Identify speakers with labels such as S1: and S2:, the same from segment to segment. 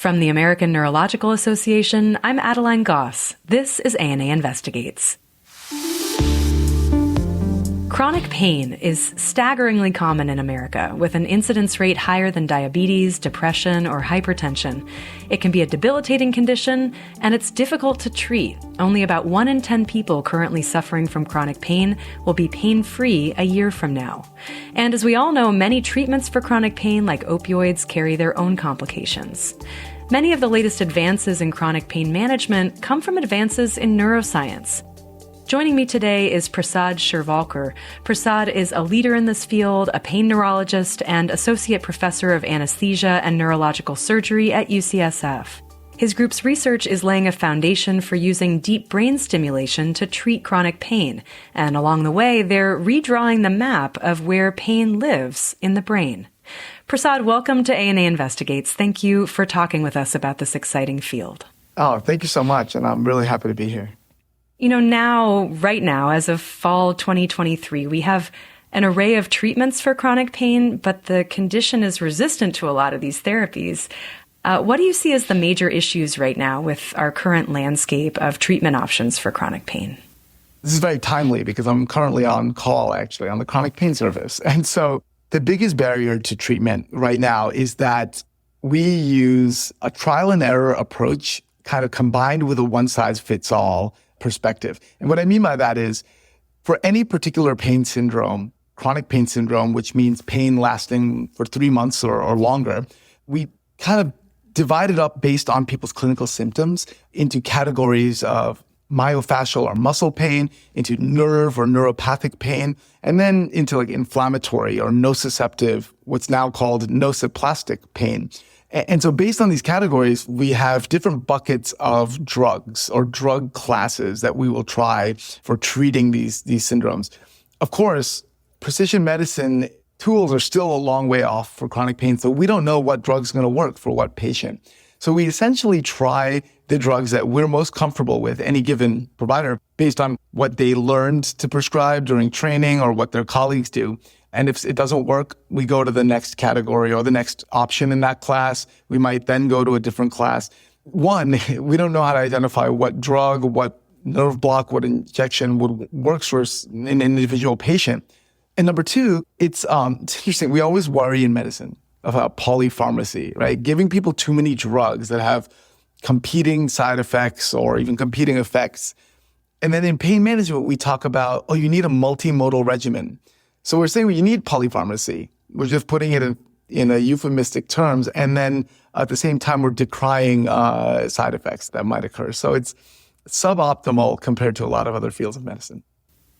S1: From the American Neurological Association, I'm Adeline Goss. This is ANA Investigates. Chronic pain is staggeringly common in America, with an incidence rate higher than diabetes, depression, or hypertension. It can be a debilitating condition, and it's difficult to treat. Only about 1 in 10 people currently suffering from chronic pain will be pain-free a year from now. And as we all know, many treatments for chronic pain, like opioids, carry their own complications. Many of the latest advances in chronic pain management come from advances in neuroscience. Joining me today is Prasad Shirvalkar. Prasad is a leader in this field, a pain neurologist, and associate professor of anesthesia and neurological surgery at UCSF. His group's research is laying a foundation for using deep brain stimulation to treat chronic pain, and along the way, they're redrawing the map of where pain lives in the brain. Prasad, welcome to ANA Investigates. Thank you for talking with us about this exciting field.
S2: Oh, thank you so much, and I'm really happy to be here.
S1: You know, right now, as of fall 2023, we have an array of treatments for chronic pain, but the condition is resistant to a lot of these therapies. What do you see as the major issues right now with our current landscape of treatment options for chronic pain?
S2: This is very timely because I'm currently on call, actually, on the chronic pain service. And so the biggest barrier to treatment right now is that we use a trial and error approach kind of combined with a one-size-fits-all perspective. And what I mean by that is, for any particular pain syndrome, chronic pain syndrome, which means pain lasting for 3 months or longer, we kind of divide it up based on people's clinical symptoms into categories of myofascial or muscle pain, into nerve or neuropathic pain, and then into like inflammatory or nociceptive, what's now called nociplastic pain. And so based on these categories, we have different buckets of drugs or drug classes that we will try for treating these syndromes. Of course, precision medicine tools are still a long way off for chronic pain, so we don't know what drug's going to work for what patient. So we essentially try the drugs that we're most comfortable with, any given provider, based on what they learned to prescribe during training or what their colleagues do. And if it doesn't work, we go to the next category or the next option in that class. We might then go to a different class. One, we don't know how to identify what drug, what nerve block, what injection would work for an individual patient. And number two, it's interesting. We always worry in medicine about polypharmacy, right? Giving people too many drugs that have competing side effects or even competing effects. And then in pain management, we talk about, you need a multimodal regimen. So we're saying you need polypharmacy. We're just putting it in a euphemistic terms. And then at the same time, we're decrying side effects that might occur. So it's suboptimal compared to a lot of other fields of medicine.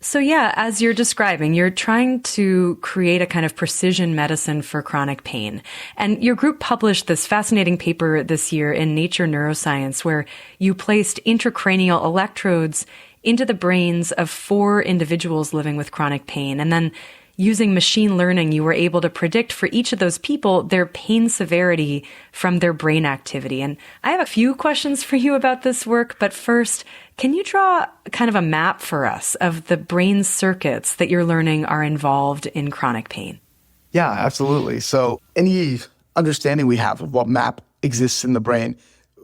S1: So yeah, as you're describing, you're trying to create a kind of precision medicine for chronic pain. And your group published this fascinating paper this year in Nature Neuroscience, where you placed intracranial electrodes into the brains of 4 individuals living with chronic pain. And then using machine learning, you were able to predict for each of those people their pain severity from their brain activity. And I have a few questions for you about this work, but first, can you draw kind of a map for us of the brain circuits that you're learning are involved in chronic pain?
S2: Yeah, absolutely. So any understanding we have of what map exists in the brain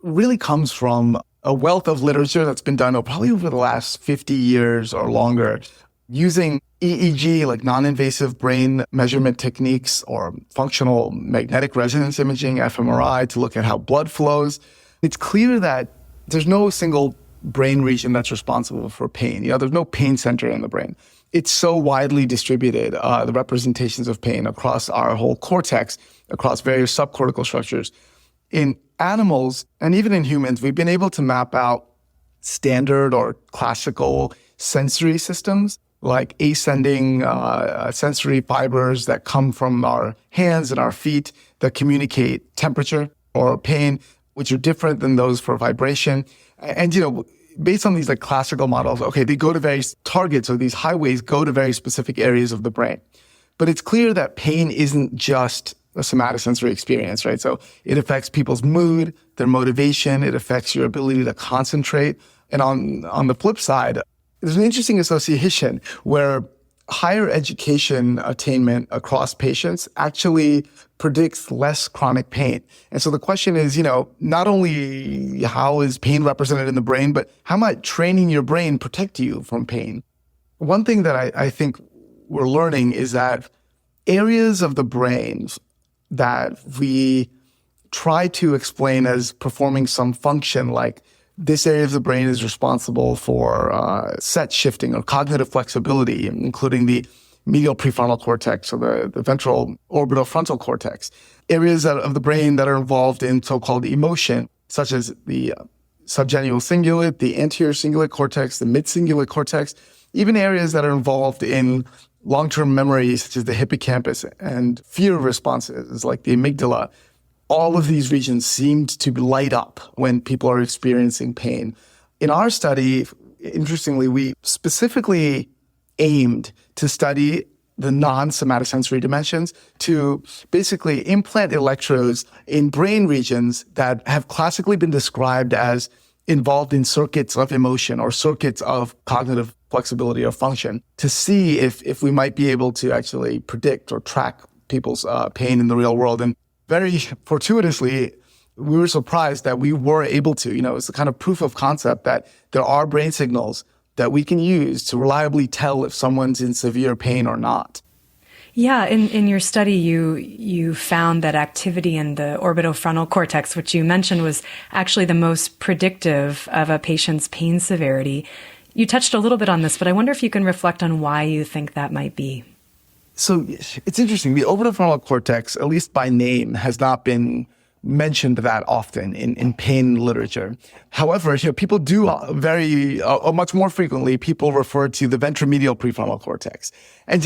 S2: really comes from a wealth of literature that's been done probably over the last 50 years or longer, using EEG, like non-invasive brain measurement techniques, or functional magnetic resonance imaging, fMRI, to look at how blood flows. It's clear that there's no single brain region that's responsible for pain. There's no pain center in the brain. It's so widely distributed, the representations of pain across our whole cortex, across various subcortical structures. In animals, and even in humans, we've been able to map out standard or classical sensory systems, like ascending sensory fibers that come from our hands and our feet that communicate temperature or pain, which are different than those for vibration. And, based on these like classical models, they go to various targets, or these highways go to very specific areas of the brain. But it's clear that pain isn't just a somatosensory experience, right? So it affects people's mood, their motivation, it affects your ability to concentrate. And on the flip side, there's an interesting association where higher education attainment across patients actually predicts less chronic pain. And so the question is, not only how is pain represented in the brain, but how might training your brain protect you from pain? One thing that I think we're learning is that areas of the brain that we try to explain as performing some function, like this area of the brain is responsible for set shifting or cognitive flexibility, including the medial prefrontal cortex or the ventral orbitofrontal cortex. Areas of the brain that are involved in so-called emotion, such as the subgenual cingulate, the anterior cingulate cortex, the mid-cingulate cortex, even areas that are involved in long-term memory, such as the hippocampus, and fear responses, like the amygdala. All of these regions seemed to light up when people are experiencing pain. In our study, interestingly, we specifically aimed to study the non-somatosensory dimensions to basically implant electrodes in brain regions that have classically been described as involved in circuits of emotion or circuits of cognitive flexibility or function, to see if we might be able to actually predict or track people's pain in the real world. And very fortuitously, we were surprised that we were able to. It's the kind of proof of concept that there are brain signals that we can use to reliably tell if someone's in severe pain or not.
S1: Yeah, in your study, you found that activity in the orbitofrontal cortex, which you mentioned was actually the most predictive of a patient's pain severity. You touched a little bit on this, but I wonder if you can reflect on why you think that might be.
S2: So it's interesting. The orbitofrontal cortex, at least by name, has not been mentioned that often in pain literature. However, people do much more frequently, people refer to the ventromedial prefrontal cortex. And,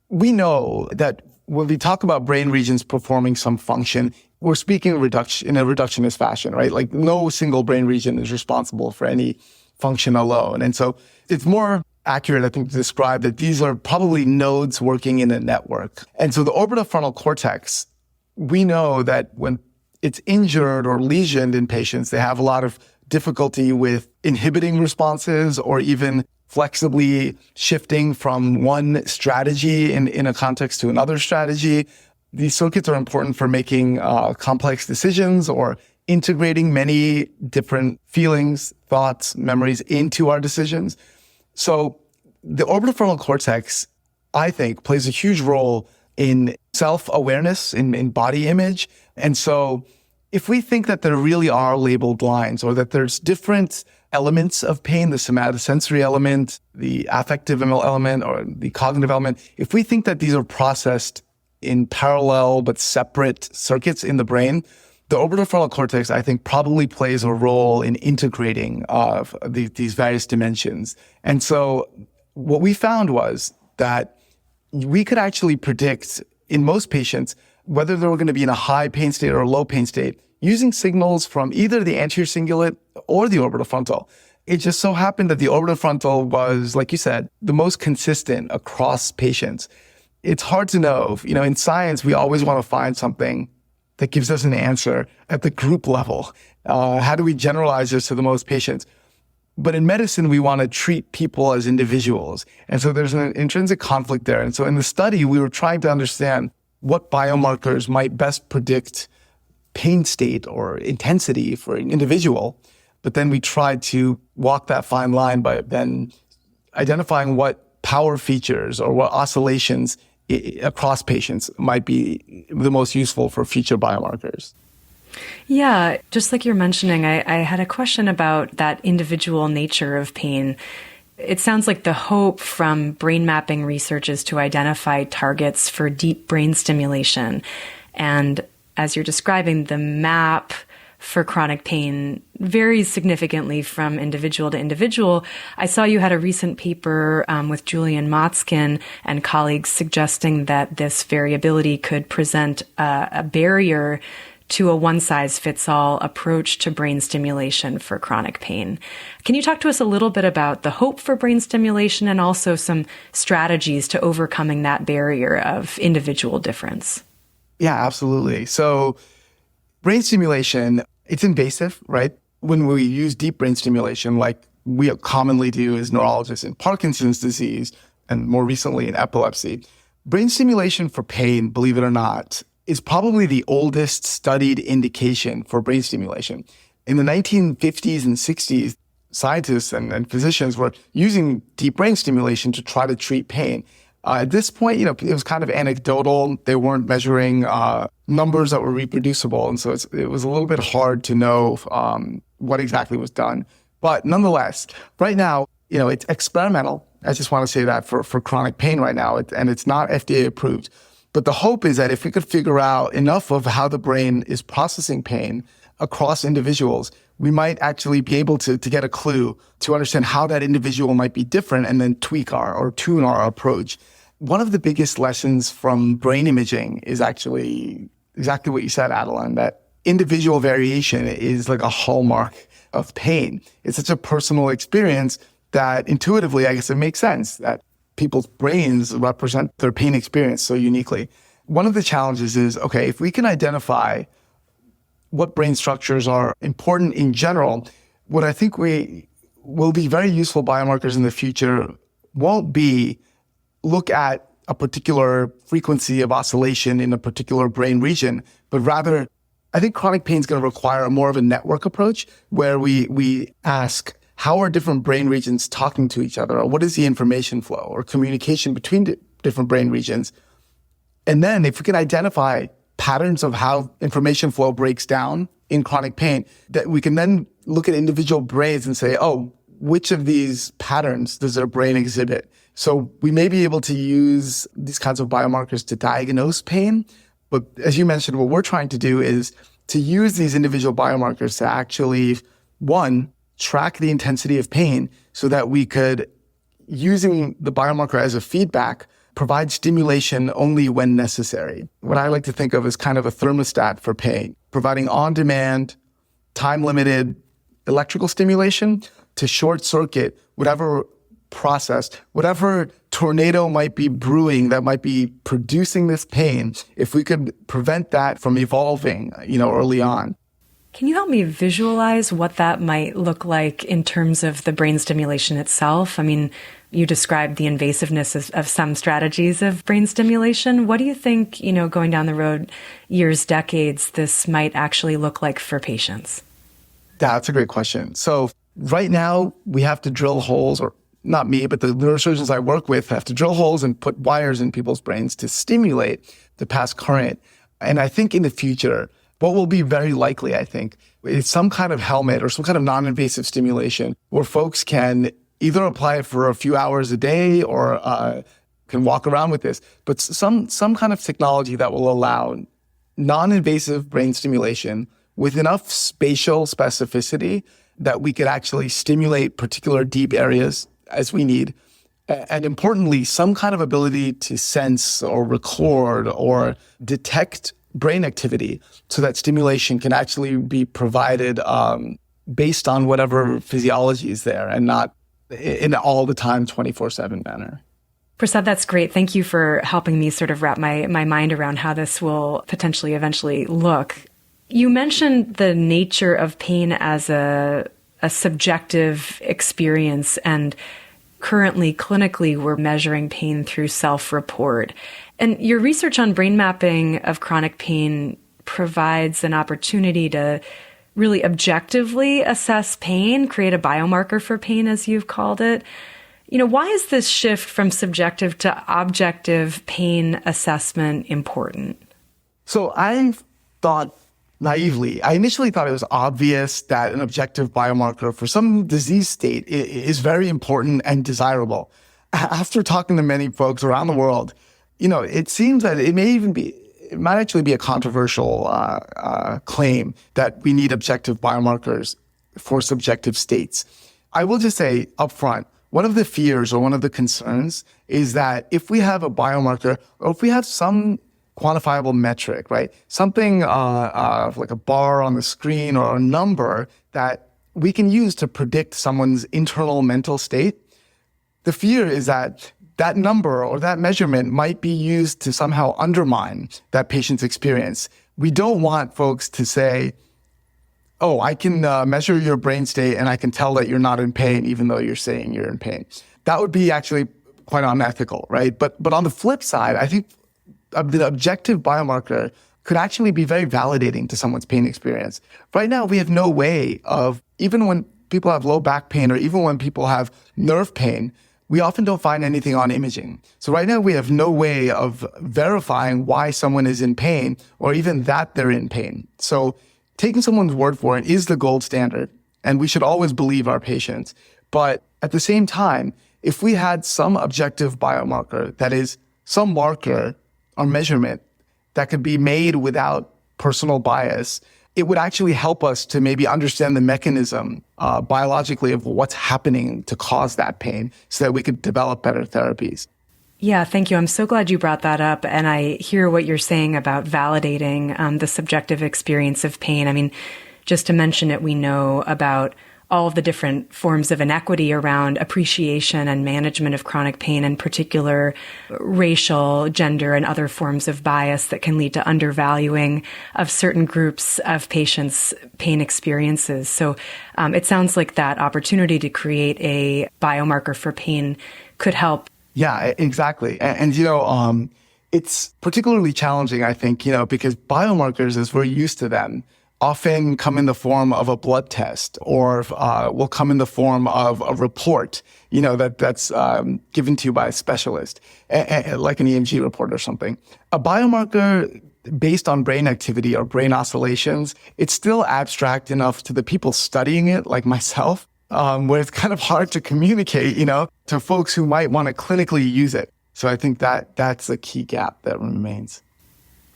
S2: we know that when we talk about brain regions performing some function, we're speaking in a reductionist fashion, right? Like no single brain region is responsible for any function alone. And so it's more accurate, I think, to describe that these are probably nodes working in a network. And so the orbitofrontal cortex, we know that when it's injured or lesioned in patients, they have a lot of difficulty with inhibiting responses or even flexibly shifting from one strategy in a context to another strategy. These circuits are important for making complex decisions or integrating many different feelings, thoughts, memories into our decisions. So the orbitofrontal cortex, I think, plays a huge role in self-awareness, in body image. And so if we think that there really are labeled lines or that there's different elements of pain, the somatosensory element, the affective element, or the cognitive element, if we think that these are processed in parallel but separate circuits in the brain, the orbitofrontal cortex, I think, probably plays a role in integrating these various dimensions. And so what we found was that we could actually predict in most patients whether they were going to be in a high pain state or a low pain state using signals from either the anterior cingulate or the orbitofrontal. It just so happened that the orbitofrontal was, like you said, the most consistent across patients. It's hard to know. In science, we always want to find something that gives us an answer at the group level. How do we generalize this to the most patients? But in medicine, we want to treat people as individuals. And so there's an intrinsic conflict there. And so in the study, we were trying to understand what biomarkers might best predict pain state or intensity for an individual. But then we tried to walk that fine line by then identifying what power features or what oscillations across patients might be the most useful for future biomarkers.
S1: Yeah, just like you're mentioning, I had a question about that individual nature of pain. It sounds like the hope from brain mapping research is to identify targets for deep brain stimulation. And as you're describing, the map for chronic pain varies significantly from individual to individual. I saw you had a recent paper with Julian Motzkin and colleagues suggesting that this variability could present a barrier to a one-size-fits-all approach to brain stimulation for chronic pain. Can you talk to us a little bit about the hope for brain stimulation and also some strategies to overcoming that barrier of individual difference?
S2: Yeah, absolutely. So brain stimulation, it's invasive, right? When we use deep brain stimulation, like we commonly do as neurologists in Parkinson's disease, and more recently in epilepsy. Brain stimulation for pain, believe it or not, is probably the oldest studied indication for brain stimulation. In the 1950s and 60s, scientists and physicians were using deep brain stimulation to try to treat pain. At this point, it was kind of anecdotal. They weren't measuring numbers that were reproducible. And so it was a little bit hard to know what exactly was done. But nonetheless, right now, it's experimental. I just want to say that for chronic pain right now, and it's not FDA approved. But the hope is that if we could figure out enough of how the brain is processing pain across individuals, we might actually be able to get a clue to understand how that individual might be different and then tweak or tune our approach. One of the biggest lessons from brain imaging is actually exactly what you said, Adeline, that individual variation is like a hallmark of pain. It's such a personal experience that intuitively, I guess it makes sense that people's brains represent their pain experience so uniquely. One of the challenges is, okay, if we can identify what brain structures are important in general, what I think we will be very useful biomarkers in the future won't be look at a particular frequency of oscillation in a particular brain region, but rather, I think chronic pain is going to require more of a network approach where we ask, how are different brain regions talking to each other? Or what is the information flow or communication between different brain regions? And then if we can identify patterns of how information flow breaks down in chronic pain, that we can then look at individual brains and say, oh, which of these patterns does their brain exhibit? So we may be able to use these kinds of biomarkers to diagnose pain. But as you mentioned, what we're trying to do is to use these individual biomarkers to actually, one, track the intensity of pain so that we could, using the biomarker as a feedback, provide stimulation only when necessary. What I like to think of as kind of a thermostat for pain, providing on-demand, time-limited electrical stimulation to short circuit whatever process, whatever tornado might be brewing that might be producing this pain, if we could prevent that from evolving, early on.
S1: Can you help me visualize what that might look like in terms of the brain stimulation itself? I mean, you described the invasiveness of some strategies of brain stimulation. What do you think, going down the road, years, decades, this might actually look like for patients?
S2: That's a great question. So right now we have to drill holes, or not me, but the neurosurgeons I work with have to drill holes and put wires in people's brains to stimulate the pass current. And I think in the future, what will be very likely, I think, is some kind of helmet or some kind of non-invasive stimulation where folks can either apply it for a few hours a day or can walk around with this, but some kind of technology that will allow non-invasive brain stimulation with enough spatial specificity that we could actually stimulate particular deep areas as we need. And importantly, some kind of ability to sense or record or detect brain activity so that stimulation can actually be provided based on whatever physiology is there and not in all the time 24/7 manner.
S1: Prasad, that's great. Thank you for helping me sort of wrap my mind around how this will potentially eventually look. You mentioned the nature of pain as a subjective experience, and currently clinically we're measuring pain through self-report. And your research on brain mapping of chronic pain provides an opportunity to really objectively assess pain, create a biomarker for pain, as you've called it. Why is this shift from subjective to objective pain assessment important?
S2: So I thought naively, I initially thought it was obvious that an objective biomarker for some disease state is very important and desirable. After talking to many folks around the world, it seems that it might actually be a controversial claim that we need objective biomarkers for subjective states. I will just say upfront, one of the fears or one of the concerns is that if we have a biomarker or if we have some quantifiable metric, right, something like a bar on the screen or a number that we can use to predict someone's internal mental state, the fear is that that number or that measurement might be used to somehow undermine that patient's experience. We don't want folks to say, oh, I can measure your brain state and I can tell that you're not in pain even though you're saying you're in pain. That would be actually quite unethical, right? But on the flip side, I think the objective biomarker could actually be very validating to someone's pain experience. Right now, we have no way of, even when people have low back pain or even when people have nerve pain, we often don't find anything on imaging. So right now, we have no way of verifying why someone is in pain or even that they're in pain. So taking someone's word for it is the gold standard, and we should always believe our patients. But at the same time, if we had some objective biomarker, that is some marker or measurement that could be made without personal bias, it would actually help us to maybe understand the mechanism biologically of what's happening to cause that pain so that we could develop better therapies.
S1: Yeah, thank you. I'm so glad you brought that up. And I hear what you're saying about validating the subjective experience of pain. I mean, just to mention it, we know about all of the different forms of inequity around appreciation and management of chronic pain, in particular racial, gender, and other forms of bias that can lead to undervaluing of certain groups of patients' pain experiences. So it sounds like that opportunity to create a biomarker for pain could help.
S2: Yeah, exactly. And it's particularly challenging, I think, because biomarkers, as we're used to them, often come in the form of a blood test or will come in the form of a report, that's given to you by a specialist, like an EMG report or something. A biomarker based on brain activity or brain oscillations, it's still abstract enough to the people studying it, like myself, where it's kind of hard to communicate, to folks who might want to clinically use it. So I think that's a key gap that remains.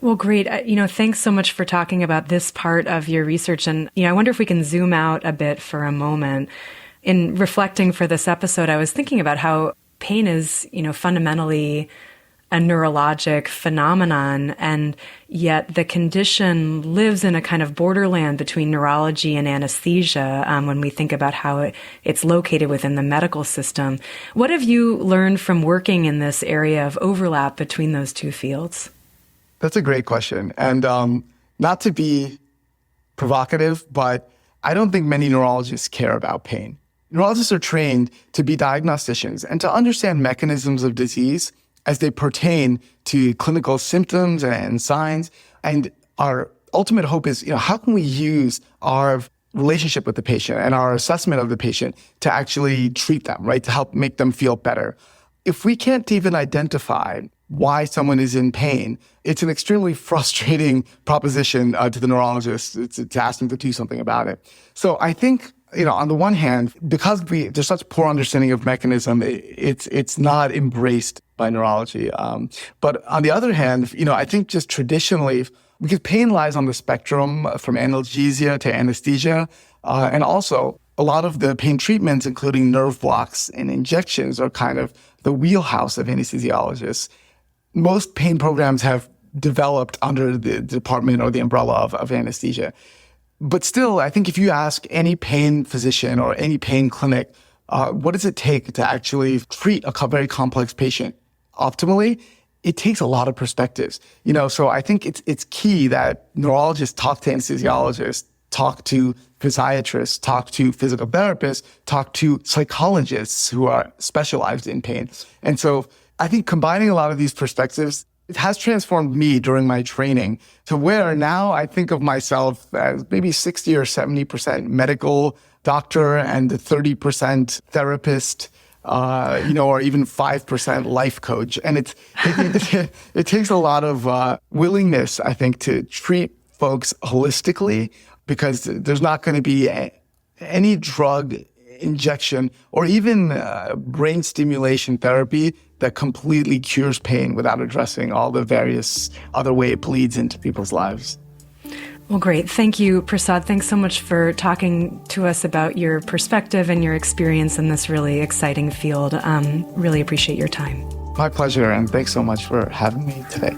S1: Well, great. Thanks so much for talking about this part of your research. And, I wonder if we can zoom out a bit for a moment. In reflecting for this episode, I was thinking about how pain is, fundamentally a neurologic phenomenon, and yet the condition lives in a kind of borderland between neurology and anesthesia when we think about how it's located within the medical system. What have you learned from working in this area of overlap between those two fields?
S2: That's a great question. And not to be provocative, but I don't think many neurologists care about pain. Neurologists are trained to be diagnosticians and to understand mechanisms of disease as they pertain to clinical symptoms and signs. And our ultimate hope is, how can we use our relationship with the patient and our assessment of the patient to actually treat them, right? To help make them feel better. If we can't even identify why someone is in pain, it's an extremely frustrating proposition to the neurologist to ask them to do something about it. So I think, on the one hand, because there's such poor understanding of mechanism, it's not embraced by neurology. But on the other hand, I think just traditionally, because pain lies on the spectrum from analgesia to anesthesia, and also a lot of the pain treatments, including nerve blocks and injections, are kind of the wheelhouse of anesthesiologists. Most pain programs have developed under the department or the umbrella of anesthesia. But still, I think if you ask any pain physician or any pain clinic, what does it take to actually treat a very complex patient optimally? It takes a lot of perspectives. So I think it's key that neurologists talk to anesthesiologists, talk to physiatrists, talk to physical therapists, talk to psychologists who are specialized in pain. And so I think combining a lot of these perspectives, it has transformed me during my training to where now I think of myself as maybe 60 or 70% medical doctor and 30% therapist, or even 5% life coach. And it takes a lot of willingness, I think, to treat folks holistically, because there's not going to be any drug injection or even brain stimulation therapy that completely cures pain without addressing all the various other way it bleeds into people's lives.
S1: Well, great. Thank you, Prasad. Thanks so much for talking to us about your perspective and your experience in this really exciting field. Really appreciate your time.
S2: My pleasure, and thanks so much for having me today.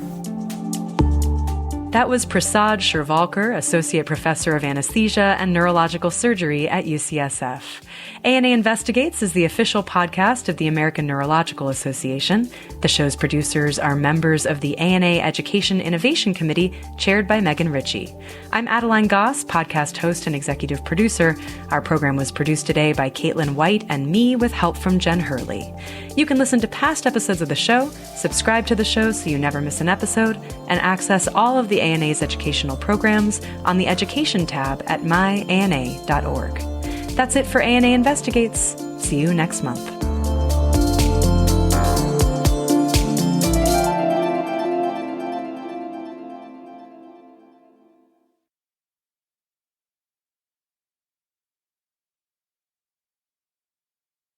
S1: That was Prasad Shirvalkar, Associate Professor of Anesthesia and Neurological Surgery at UCSF. ANA Investigates is the official podcast of the American Neurological Association. The show's producers are members of the ANA Education Innovation Committee, chaired by Megan Ritchie. I'm Adeline Goss, podcast host and executive producer. Our program was produced today by Caitlin White and me with help from Jen Hurley. You can listen to past episodes of the show, subscribe to the show so you never miss an episode, and access all of the ANA's educational programs on the Education tab at myana.org. That's it for ANA Investigates. See you next month.